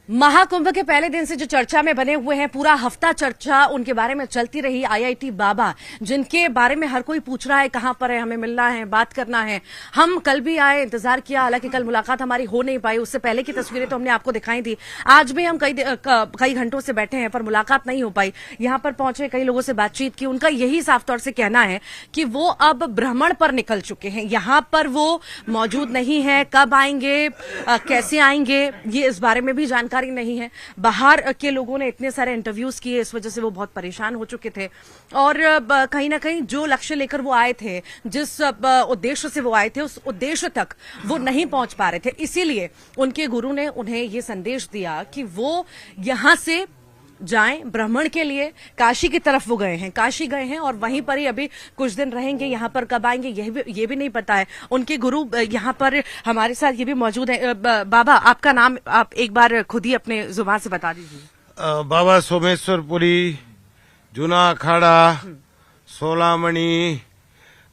महाकुंभ के पहले दिन से जो चर्चा में बने हुए हैं, पूरा हफ्ता चर्चा उनके बारे में चलती रही। आईआईटी बाबा, जिनके बारे में हर कोई पूछ रहा है कहां पर है, हमें मिलना है, बात करना है। हम कल भी आए, इंतजार किया, हालांकि कल मुलाकात हमारी हो नहीं पाई। उससे पहले की तस्वीरें तो हमने आपको दिखाई थी। आज भी हम कई घंटों से बैठे हैं पर मुलाकात नहीं हो पाई। यहां पर पहुंचे, कई लोगों से बातचीत की। उनका यही साफ तौर से कहना है कि वो अब भ्रमण पर निकल चुके हैं। यहां पर वो मौजूद नहीं है। कब आएंगे, कैसे आएंगे, ये इस बारे में भी जानकारी नहीं है। बाहर के लोगों ने इतने सारे इंटरव्यूज किए, इस वजह से वो बहुत परेशान हो चुके थे। और कहीं ना कहीं जो लक्ष्य लेकर वो आए थे, जिस उद्देश्य से वो आए थे, उस उद्देश्य तक वो नहीं पहुंच पा रहे थे। इसीलिए उनके गुरु ने उन्हें ये संदेश दिया कि वो यहां से जाएं भ्रमण के लिए। काशी की तरफ वो गए हैं, काशी गए हैं और वहीं पर ही अभी कुछ दिन रहेंगे। यहाँ पर कब आएंगे ये भी नहीं पता है। उनके गुरु यहाँ पर हमारे साथ ये भी मौजूद है। बाबा, आपका नाम आप एक बार खुद ही अपने जुबान से बता दीजिए। बाबा सोमेश्वरपुरी, जूना अखाड़ा, सोलामणि,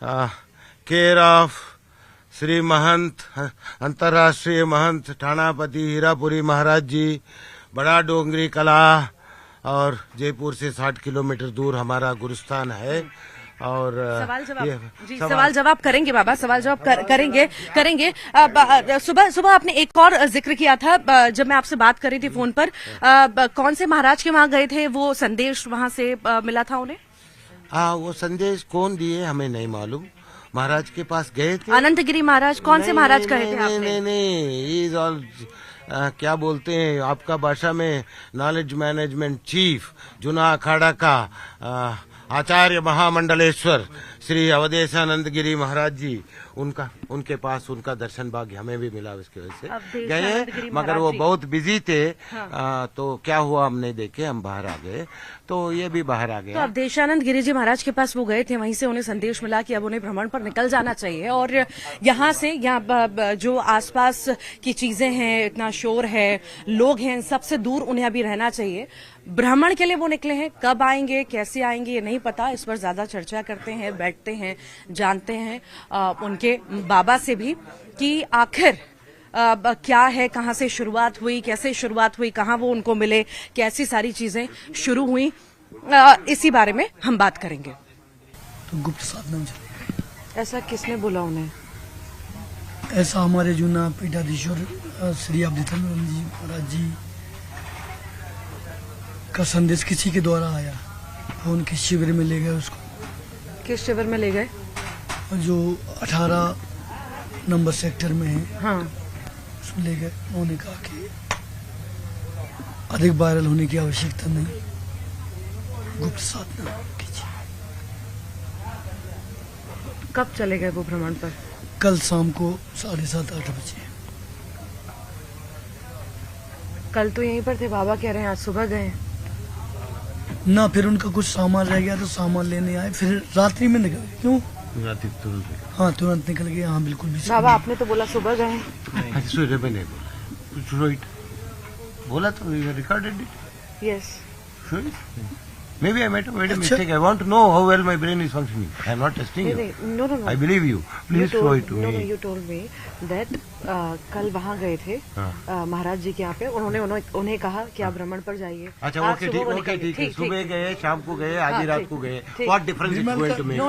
केयर ऑफ श्री महंत अंतर्राष्ट्रीय महंत ठाणापति हीरापुरी महाराज जी, बड़ा डोंगरी कला, और जयपुर से 60 किलोमीटर दूर हमारा गुरुस्थान है। और सवाल जवाब करेंगे बाबा, सवाल जवाब करेंगे। सुबह आपने एक और जिक्र किया था जब मैं आपसे बात कर रही थी फोन पर। कौन से महाराज के वहां गए थे, वो संदेश वहां से मिला था उन्हें? वो संदेश कौन दिए हमें नहीं मालूम। महाराज के पास गए थे। अनंतगिरी महाराज, कौन से महाराज कहे थे आपने? नहीं, इज ऑल क्या बोलते हैं आपका भाषा में, knowledge management chief, Juna Akhara का आचार्य महामंडलेश्वर श्री अवधेशानंद गिरी महाराज जी, उनके पास उनका दर्शन भाग्य हमें भी मिला। उसकी वजह से गए, मगर वो बहुत बिजी थे। हाँ। तो क्या हुआ हम नहीं देखे, हम बाहर आ गए, तो ये भी बाहर आ गया। तो अवधेशानंद गिरी जी महाराज के पास वो गए थे, वहीं से उन्हें संदेश मिला कि अब उन्हें भ्रमण पर निकल जाना चाहिए। और यहाँ से जो आसपास की चीजें हैं, इतना शोर है, लोग हैं, सबसे दूर उन्हें अभी रहना चाहिए। भ्रमण के लिए वो निकले हैं। कब आएंगे, कैसे आएंगे, ये नहीं पता। इस पर ज्यादा चर्चा करते हैं, बैठते हैं, जानते हैं उनके बाबा से भी कि आखिर क्या है, कहां से शुरुआत हुई, कैसे शुरुआत हुई, कहां वो उनको मिले, कैसी सारी चीजें शुरू हुई, इसी बारे में हम बात करेंगे। तो गुप्त साधना में चले। ऐसा किसने बोला उन्हें? ऐसा हमारे जूना पीठाधीश्वर श्री अवधेशानंद जी महाराज जी का संदेश किसी के द्वारा आया। वो उनके शिविर में ले गए उसको। किस शिविर में ले गए? जो 18 नंबर सेक्टर में है। हाँ। उसमें ले गए। उन्होंने कहा कि अधिक वायरल होने की आवश्यकता नहीं, गुप्त साधना कीजिए। कब चले गए वो भ्रमण पर? कल शाम को 7:30-8 बजे। कल तो यहीं पर थे, बाबा कह रहे हैं आज सुबह गए ना। फिर उनका कुछ सामान रह गया तो सामान लेने आए, फिर रात्रि में निकल गए। क्यों? हाँ, तुरंत निकल गए। हाँ, बिल्कुल भी। बाबा आपने तो बोला सुबह गए। सूर्य में नहीं बोला, बोला तो recorded it. Yes, maybe I made a mistake. I want to know how well my brain is functioning. I am not testing you. No. I believe you. Please show it to me. No, you told me that कल वहाँ गए थे महाराज जी के यहाँ पे। उन्हें कहा कि आप भ्रमण पर जाइए। अच्छा, ओके, ठीक है। सुबह गए, शाम को गए, आधी रात को गए। What difference it's going to make?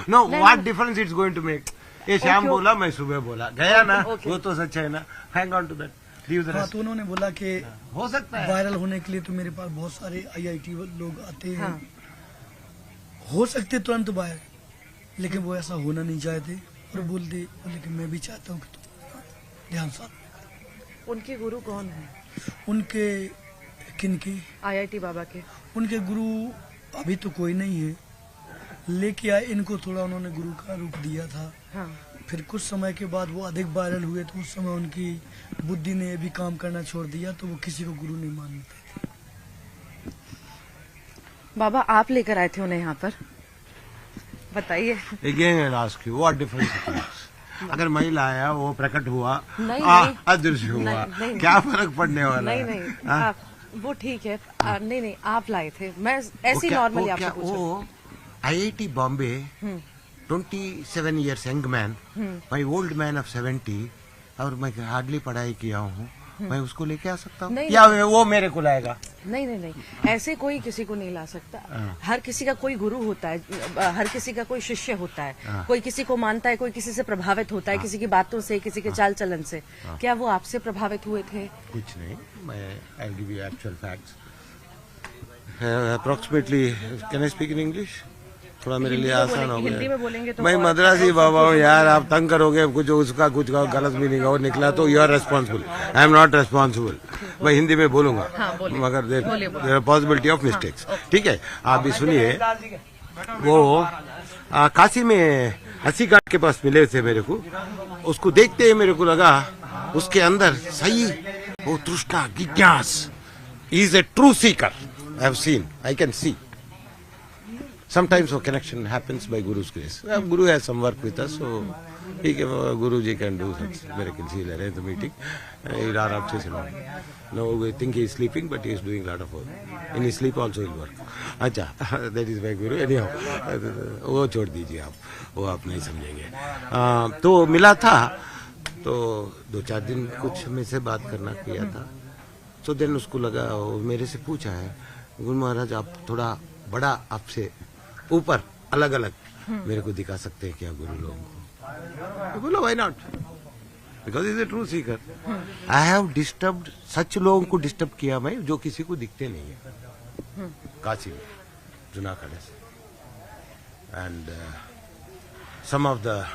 No. What difference it's going to make? ये शाम बोला, मैं सुबह बोला, गया ना, वो तो सच है ना। Hang on to that. हाँ, तो उन्होंने बोला कि हो सकता है वायरल होने के लिए तो मेरे पास बहुत सारे आईआईटी लोग आते हैं। हाँ। हो सकते तुरंत वायरल, लेकिन वो ऐसा होना नहीं चाहते और बोले कि मैं भी चाहता हूँ कि तुम ध्यान साथ। उनके गुरु कौन है? उनके किनके? आईआईटी बाबा के। उनके गुरु अभी तो कोई नहीं है, लेके आए इनको। थोड़ा उन्होंने गुरु का रूप दिया था। हाँ। फिर कुछ समय के बाद वो अधिक वायरल हुए, तो उस समय उनकी बुद्धि ने भी काम करना छोड़ दिया, तो वो किसी को गुरु नहीं मानते थे। बाबा आप लेकर आए थे उन्हें यहाँ पर, बताइए। Again I ask you, what difference it makes? अगर महिला आया, वो प्रकट हुआ, अदृश्य हुआ, क्या फर्क पड़ने वाला है? नहीं, वो ठीक है। नहीं, आप लाए थे। मैं ऐसी नॉर्मली आपसे पूछूं। IIT Bombay, 27 years young man, my old man of 70, और मैं हार्डली पढ़ाई किया हूँ, मैं उसको लेके आ सकता हूँ नहीं, या वो मेरे को लाएगा? नहीं नहीं नहीं, ऐसे कोई किसी को नहीं ला सकता। हर किसी का कोई गुरु होता है, हर किसी का कोई शिष्य होता है, कोई किसी को मानता है, कोई किसी से प्रभावित होता है, किसी की बातों से, किसी के चाल चलन से। क्या वो आपसे प्रभावित हुए थे? कुछ नहीं, मैं I give you actual facts. Approximately can I speak in English? थोड़ा मेरे लिए आसान हो गया। हिंदी में बोलेंगे तो मैं मद्रासी बाबा हूँ यार, आप तंग करोगे, कुछ उसका कुछ गलत मीनिंग और निकला तो you are responsible, I am not responsible. मैं हिंदी में बोलूंगा, मगर there are possibility of mistakes. ठीक है, आप भी सुनिए। वो काशी में 80 घाट के पास मिले थे मेरे को। उसको देखते ही मेरे को लगा उसके अंदर सही वो तृष्णा, जिज्ञास, is a true seeker. I have seen, I can see sometimes a connection happens by Guru's grace. Guru has some work with us, so Guruji can do such miracles. He'll arrange the meeting. He'll arrange to sit down. No, we think he is sleeping, but he is doing a lot of work. In his sleep also he'll work. अच्छा, that is my Guru. Anyhow, वो छोड़ दीजिए आप, वो आप नहीं समझेंगे। तो मिला था, तो 2-4 दिन कुछ में से बात करना किया था। तो देन उसको लगा, मेरे से पूछा है, गुरु महाराज आप थोड़ा बड़ा आपसे ऊपर अलग अलग मेरे को दिखा सकते हैं क्या गुरु लोगों को? तो बोला why not, because is a true seeker. I have disturbed, such लोगों को डिस्टर्ब किया मैं जो किसी को दिखते नहीं है काशी में, जूनागढ़ से। And some of the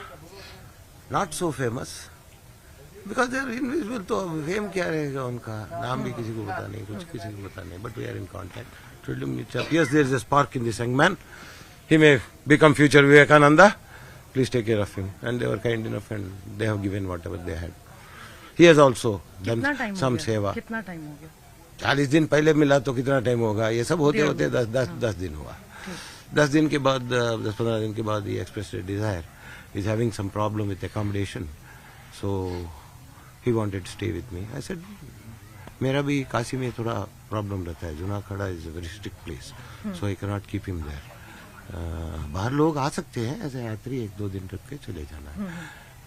not so famous, because they are invisible. तो फेम क्या रहेगा उनका, नाम भी किसी को पता नहीं, कुछ किसी को पता नहीं, but we are in contact. Told him, yes, there is a spark in this young man. He may become future Vivekananda. Please take care of him. And they were kind enough and they have given whatever they had. He has also done some seva. कितना time हो गया? 40 दिन पहले मिला तो कितना time होगा? ये सब होते होते 10 दिन हुआ। 10 दिन के बाद, 10-15 दिन के बाद he expressed a desire. He's having some problem with accommodation. So he wanted to stay with me. I said, मेरा भी काशी में थोड़ा प्रॉब्लम रहता है। Junagadh is a very strict place, so I can not keep him there. बाहर लोग आ सकते हैं एज ए यात्री, 1-2 दिन रुक के चले जाना है।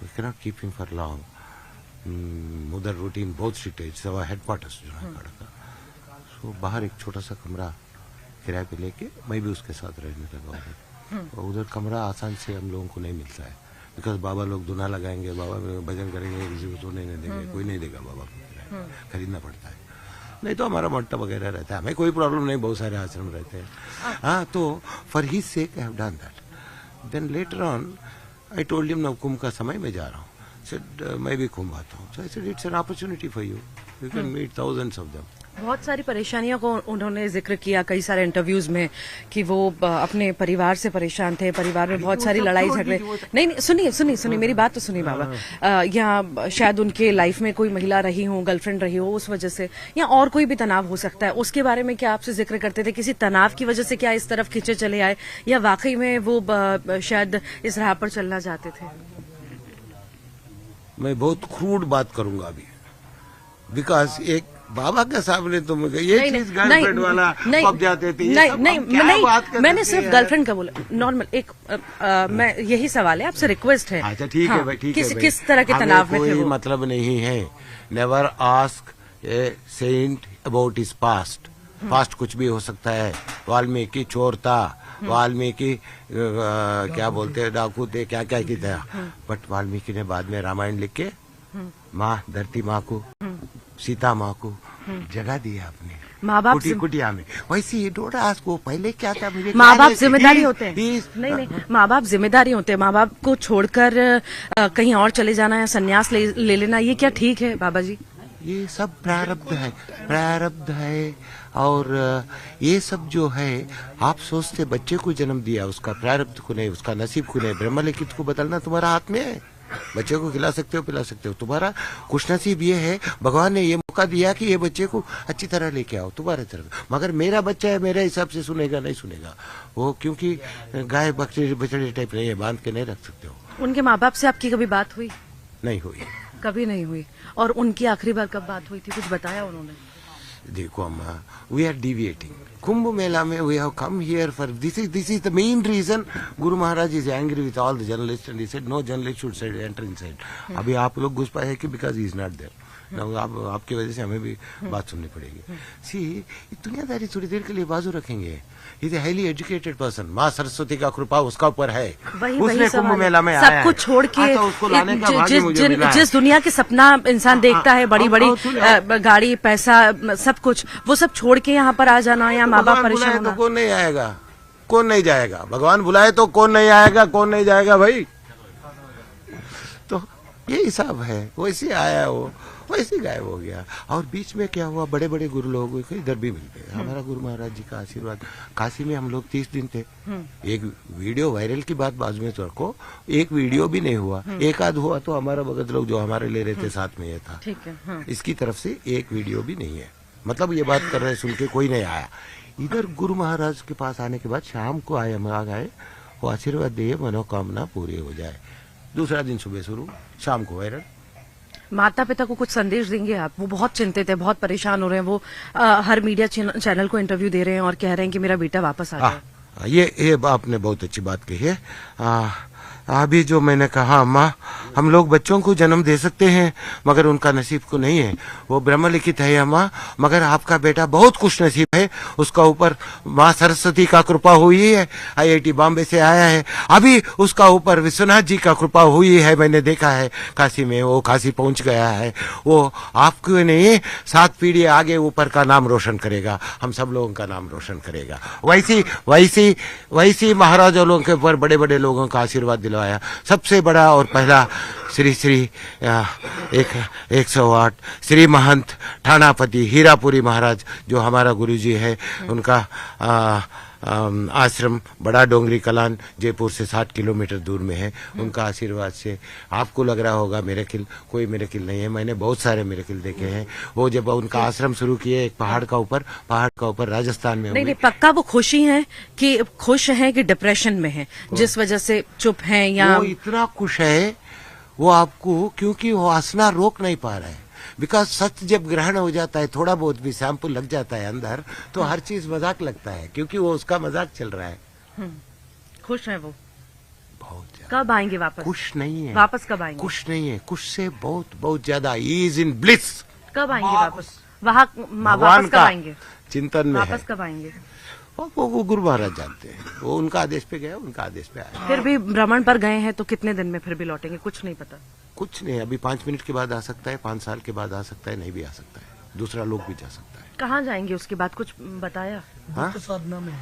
We can not keep him for long. उधर रूटीन बहुत स्ट्रिक्ट है, सवा हेडक्वार्टर्स जूनागढ़ का। सो बाहर एक छोटा सा कमरा किराए पे लेके मैं भी उसके साथ रहने लगा उधर। उधर कमरा आसान से हम लोगों को नहीं मिलता है, बिकॉज बाबा लोग धुना लगाएंगे, बाबा भजन करेंगे, किसी को सोने नहीं देंगे, कोई नहीं देगा बाबा को, खरीदना पड़ता है। नहीं तो हमारा मट्टा वगैरह रहता है, हमें कोई प्रॉब्लम नहीं, बहुत सारे आश्रम रहते हैं। हाँ, तो for his sake I have done that. Then later on I told him, now Kumbh का समय मैं जा रहा हूँ। सेड मैं भी कुंभ आता हूँ। So I said it's an opportunity for you, you can meet thousands of them. बहुत सारी परेशानियों को उन्होंने जिक्र किया कई सारे इंटरव्यूज में कि वो अपने परिवार से परेशान थे, परिवार में बहुत सारी लड़ाई झगड़े। नहीं, सुनिए मेरी बात तो सुनिए बाबा। या शायद उनके लाइफ में कोई महिला रही हो, गर्लफ्रेंड रही हो, उस वजह से, या और कोई भी तनाव हो सकता है, उसके बारे में क्या आपसे जिक्र करते थे? किसी तनाव की वजह से क्या इस तरफ खींचे चले आए, या वाकई में वो शायद इस राह पर चलना चाहते थे? मैं बहुत क्रूड बात करूंगा अभी, बिकॉज एक बाबा के सामने तुम ये चीज गर्लफ्रेंड वाला पक जाते थे। नहीं, मैंने सिर्फ गर्लफ्रेंड का बोला, नॉर्मल एक मैं यही सवाल है आपसे, रिक्वेस्ट है। अच्छा ठीक है भाई, ठीक है। किस तरह के तनाव में थे वो? मतलब नहीं है, never ask a saint about his past. Past कुछ भी हो सकता है। वाल्मीकि चोर था, वाल्मीकि क्या बोलते हैं, डाकू थे, क्या क्या की था, बट वाल्मीकि ने बाद में रामायण लिख के माँ, धरती माँ को, सीता माँ को जगह दी अपने माँ बाप कुटिया में। वैसे ये डोरा आज को पहले क्या था, मुझे माँ बाप जिम्मेदारी होते हैं। नहीं, माँ बाप जिम्मेदारी होते हैं। माँ बाप को छोड़कर कहीं और चले जाना या संन्यास ले लेना, ये क्या ठीक है बाबा जी? ये सब प्रारब्ध है। और ये सब जो है, आप सोचते बच्चे को जन्म दिया, उसका प्रारब्ध को नहीं, उसका नसीब को नहीं, ब्रह्मलिखित को बदलना तुम्हारा हाथ में है। बच्चे को खिला सकते हो, पिला सकते हो, तुम्हारा खुशनसीब ये है, भगवान ने ये मौका दिया कि ये बच्चे को अच्छी तरह लेके आओ तुम्हारे तरफ। मगर मेरा बच्चा है, मेरे हिसाब से सुनेगा नहीं सुनेगा वो, क्योंकि गाय बछड़े टाइप नहीं है, बांध के नहीं रख सकते हो। उनके माँ बाप से आपकी कभी बात हुई? नहीं हुई, कभी नहीं हुई। और उनकी आखिरी बार कब बात हुई थी, कुछ बताया उन्होंने? देखो अम्मा, we are deviating. Kumbh Mela में we have come here for this is the main reason. Guru Maharaj is angry with all the journalist and he said no journalist should enter inside. अभी आप लोग घुस पाए कि because he is not there. आपकी वजह से हमें भी बात सुननी पड़ेगी। सी दुनियादारी थोड़ी देर के लिए बाजू रखेंगे। Is a highly educated person, माँ सरस्वती का कृपा उसका ऊपर है। उसने कुंभ मेला में आया सब कुछ छोड़ के तो उसको लाने का भाग्य मुझे मिला है। जिस दुनिया के सपना इंसान देखता है, बड़ी बड़ी गाड़ी, पैसा, सब कुछ, वो सब छोड़ के यहाँ पर आ जाना या माँ बाप परेशान होना। कौन नहीं आएगा, कौन नहीं जाएगा? भगवान बुलाए तो कौन नहीं आएगा, कौन नहीं जाएगा भाई? तो ये हिसाब है, वैसे आया वो वैसे गायब हो गया। और बीच में क्या हुआ, बड़े बड़े गुरु लोग इधर भी मिलते हैं। हमारा गुरु महाराज जी का आशीर्वाद, काशी में हम लोग 30 दिन थे। एक वीडियो वायरल की बात बाद में तो रखो, एक वीडियो भी नहीं हुआ, एक आध हुआ तो हमारा भगत लोग जो हमारे ले रहे थे साथ में ये था। ठीक है। इसकी तरफ से एक वीडियो भी नहीं है, मतलब ये बात कर रहे सुन के कोई नहीं आया। इधर गुरु महाराज के पास आने के बाद शाम को आए, हम आ गए, वो आशीर्वाद दिए, मनोकामना पूरी हो जाए। दूसरा दिन सुबह शुरू, शाम को वायरल। माता पिता को कुछ संदेश देंगे आप? वो बहुत चिंतित है, बहुत परेशान हो रहे हैं। वो हर मीडिया चैनल को इंटरव्यू दे रहे हैं और कह रहे हैं कि मेरा बेटा वापस आ जाए। ये आपने बहुत अच्छी बात कही है। अभी जो मैंने कहा, अम्मा, हम लोग बच्चों को जन्म दे सकते हैं मगर उनका नसीब को नहीं है, वो ब्रह्म लिखित है अम्मा। मगर आपका बेटा बहुत खुश नसीब है, उसका ऊपर माँ सरस्वती का कृपा हुई है, IIT बॉम्बे से आया है। अभी उसका ऊपर विश्वनाथ जी का कृपा हुई है, मैंने देखा है काशी में, वो काशी पहुंच गया है। वो आपको नहीं, 7 पीढ़ी आगे ऊपर का नाम रोशन करेगा, हम सब लोगों का नाम रोशन करेगा। वैसी महाराजा लोगों के ऊपर बड़े बड़े लोगों का आशीर्वाद दिलवाया। सबसे बड़ा और पहला श्री 108 श्री महंत ठाणापति हीरापुरी महाराज जो हमारा गुरुजी है, उनका आश्रम बड़ा डोंगरी कलान जयपुर से 60 किलोमीटर दूर में है। उनका आशीर्वाद से आपको लग रहा होगा मिरेकिल, कोई मिरेकिल नहीं है। मैंने बहुत सारे मिरेकिल देखे हैं। वो जब उनका आश्रम शुरू किए एक पहाड़ का ऊपर राजस्थान में। नहीं, पक्का वो खुश हैं कि डिप्रेशन में है, जिस वजह से चुप हैं या वो इतना खुश है वो आपको, क्योंकि वो वासना रोक नहीं पा रहा है। बिकॉज सच जब ग्रहण हो जाता है, थोड़ा बहुत भी सैंपल लग जाता है अंदर, तो हर चीज मजाक लगता है, क्योंकि वो उसका मजाक चल रहा है। खुश है वो बहुत ज्यादा। कब आएंगे वापस? खुश नहीं है। वापस कब आएंगे? खुश नहीं है, खुश से बहुत ज्यादा। Is in bliss. कब आएंगे वापस? वहाँ भगवान वापस कब आएंगे? चिंतन में वापस कब आएंगे? वो गुरु महाराज जानते हैं, वो उनका आदेश पे गया, उनका आदेश पे आया। फिर भी भ्रमण पर गए हैं तो कितने दिन में फिर भी लौटेंगे, कुछ नहीं पता? कुछ नहीं, अभी 5 मिनट के बाद आ सकता है, 5 साल के बाद आ सकता है, नहीं भी आ सकता है, दूसरा लोग भी जा सकता है। कहाँ जाएंगे उसके बाद, कुछ बताया? गुप्त साधना में।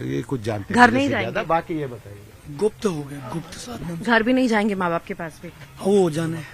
ये कुछ जानते घर नहीं जाएंगे? बाकी ये बताइए। गुप्त हो गए, गुप्त साधना। घर भी नहीं जाएंगे माँ बाप के पास भी? वो जाने।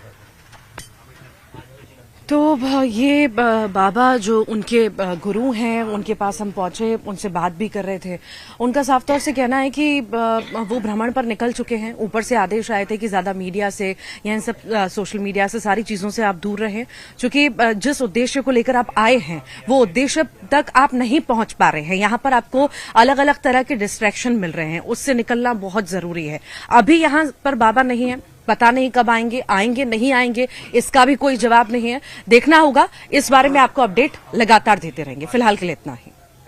तो ये बाबा जो उनके गुरु हैं, उनके पास हम पहुंचे, उनसे बात भी कर रहे थे। उनका साफ तौर से कहना है कि वो भ्रमण पर निकल चुके हैं। ऊपर से आदेश आए थे कि ज्यादा मीडिया से या इन सब सोशल मीडिया से, सारी चीजों से आप दूर रहें, क्योंकि जिस उद्देश्य को लेकर आप आए हैं वो उद्देश्य तक आप नहीं पहुंच पा रहे हैं। यहाँ पर आपको अलग अलग तरह के डिस्ट्रैक्शन मिल रहे हैं, उससे निकलना बहुत जरूरी है। अभी यहाँ पर बाबा नहीं है, पता नहीं कब आएंगे नहीं आएंगे, इसका भी कोई जवाब नहीं है। देखना होगा, इस बारे में आपको अपडेट लगातार देते रहेंगे। फिलहाल के लिए इतना ही।